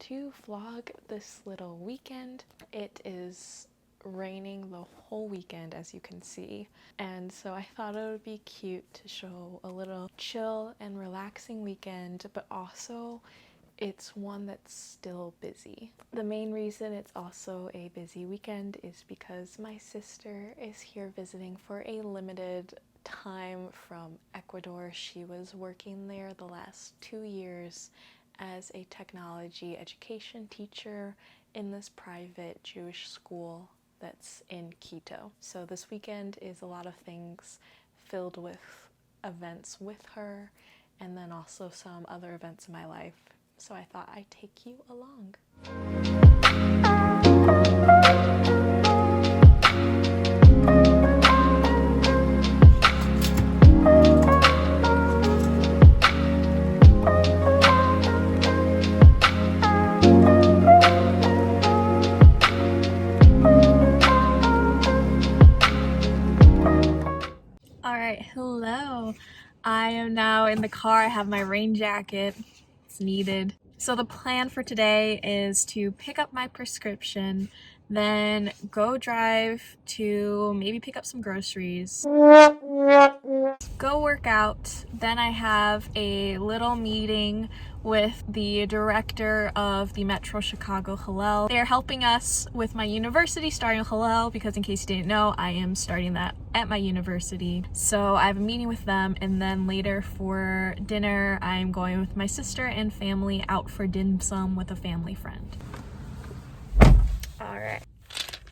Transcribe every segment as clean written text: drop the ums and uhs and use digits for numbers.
to vlog this little weekend. It is raining the whole weekend, as you can see, and so I thought it would be cute to show a little chill and relaxing weekend, but also it's one that's still busy. The main reason it's also a busy weekend is because my sister is here visiting for a limited time from Ecuador. She was working there the last 2 years as a technology education teacher in this private Jewish school that's in Quito. So this weekend is a lot of things filled with events with her, and then also some other events in my life. So I thought I'd take you along. Alright, hello. I am now in the car. I have my rain jacket. It's needed. So the plan for today is to pick up my prescription, then go drive to maybe pick up some groceries, go work out. Then I have a little meeting with the director of the Metro Chicago Hillel. They're helping us with my university starting Hillel, because in case you didn't know, I am starting that at my university. So I have a meeting with them, and then later for dinner I'm going with my sister and family out for dim sum with a family friend. Alright,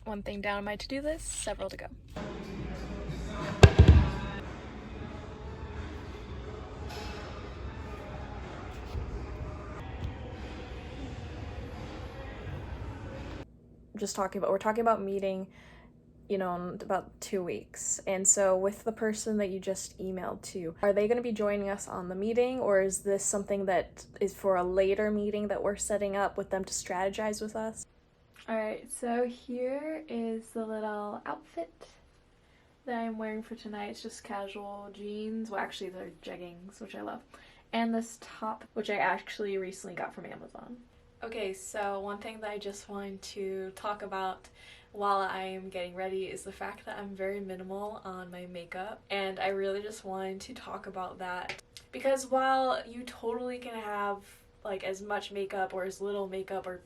one thing down on my to-do list, several to go. We're talking about meeting, you know, in about 2 weeks. And so with the person that you just emailed to, are they going to be joining us on the meeting, or is this something that is for a later meeting that we're setting up with them to strategize with us? Alright, so here is the little outfit that I'm wearing for tonight. It's just casual jeans. Well, actually they're jeggings, which I love. And this top, which I actually recently got from Amazon. Okay, so one thing that I just wanted to talk about while I'm getting ready is the fact that I'm very minimal on my makeup, and I really just wanted to talk about that, because while you totally can have like as much makeup or as little makeup or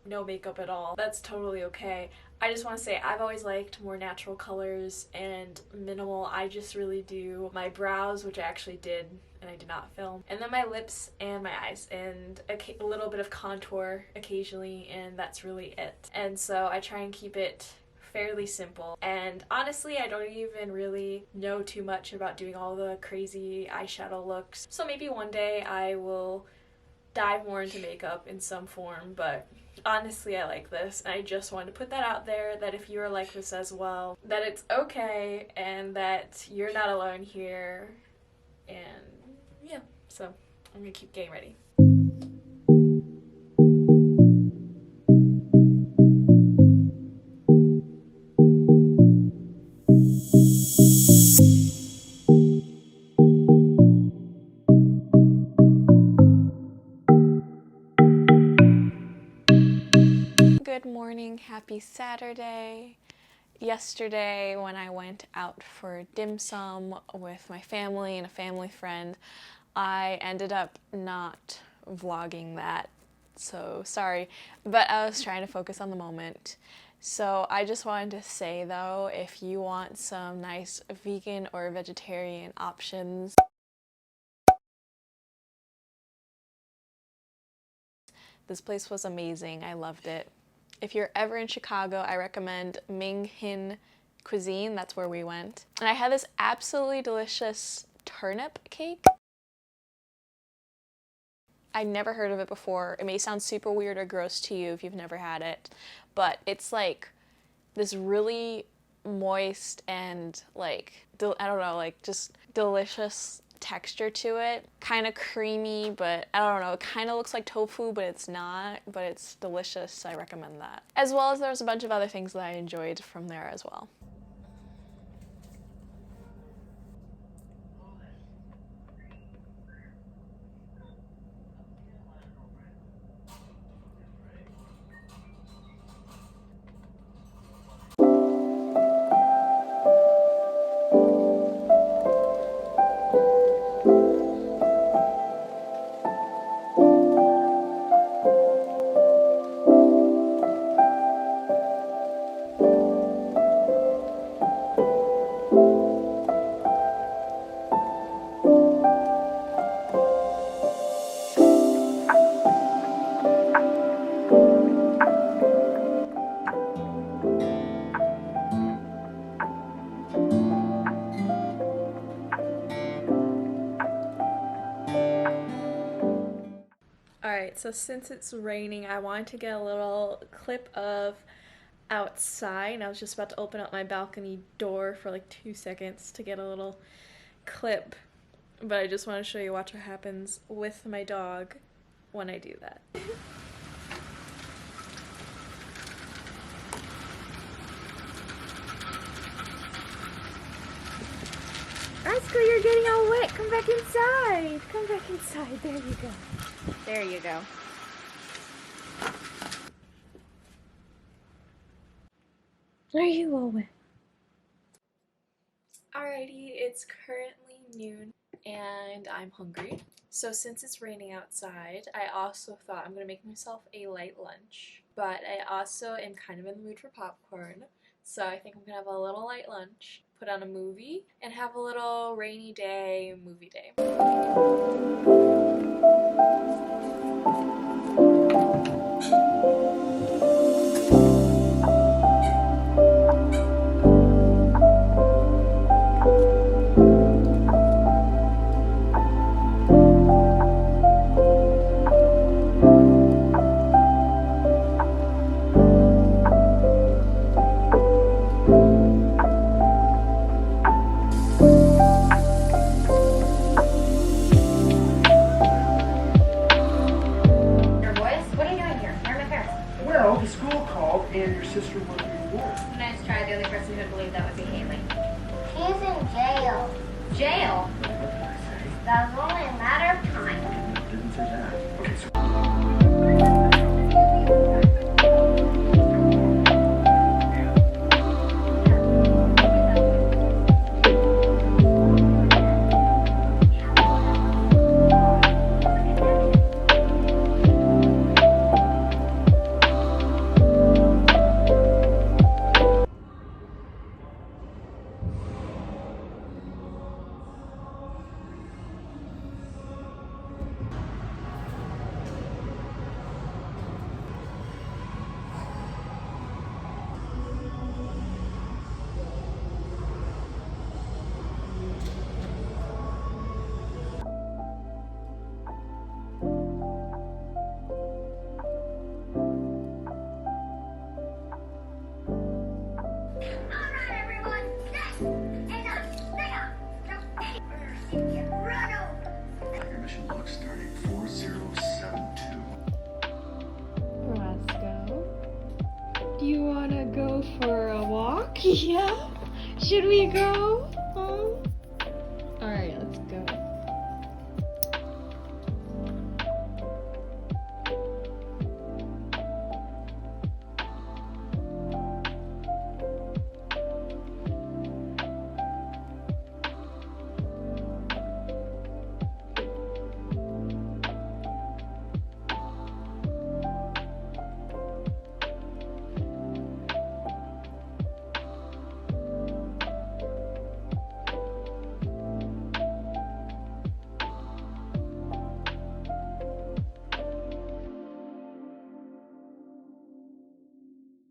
no makeup at all, that's totally okay. I just want to say I've always liked more natural colors and minimal. I just really do my brows, which I actually did and I did not film, and then my lips and my eyes, and a little bit of contour occasionally, and that's really it. And so I try and keep it fairly simple, and honestly I don't even really know too much about doing all the crazy eyeshadow looks, so maybe one day I will dive more into makeup in some form, but honestly I like this, and I just wanted to put that out there, that if you are like this as well, that it's okay and that you're not alone here. And yeah, so I'm gonna keep getting ready. Good morning, happy Saturday. Yesterday when I went out for dim sum with my family and a family friend, I ended up not vlogging that, so sorry, but I was trying to focus on the moment. So I just wanted to say though, if you want some nice vegan or vegetarian options, this place was amazing. I loved it. If you're ever in Chicago, I recommend Ming Hin Cuisine. That's where we went. And I had this absolutely delicious turnip cake. I'd never heard of it before. It may sound super weird or gross to you if you've never had it, but it's like this really moist and like, I don't know, like just delicious texture to it. Kind of creamy, but I don't know, it kind of looks like tofu, but it's not, but it's delicious, so I recommend that. As well as there's a bunch of other things that I enjoyed from there as well. Alright, so since it's raining, I wanted to get a little clip of outside. And I was just about to open up my balcony door for like 2 seconds to get a little clip. But I just want to show you watch what happens with my dog when I do that. Oscar, you're getting all wet. Come back inside. Come back inside. There you go. There you go. Are you all wet? Alrighty, it's currently noon and I'm hungry. So since it's raining outside, I also thought I'm gonna make myself a light lunch. But I also am kind of in the mood for popcorn. So I think I'm gonna have a little light lunch, put on a movie, and have a little rainy day movie day. Well, the school called and your sister wanted to report. Nice try. The only person who would believe that would be Haley. He's in jail. Jail? What did I say? That's only a matter of time. Didn't say that. Okay, so. Your mission log starting 4072. Roscoe, do you want to go for a walk? Yeah? Should we go?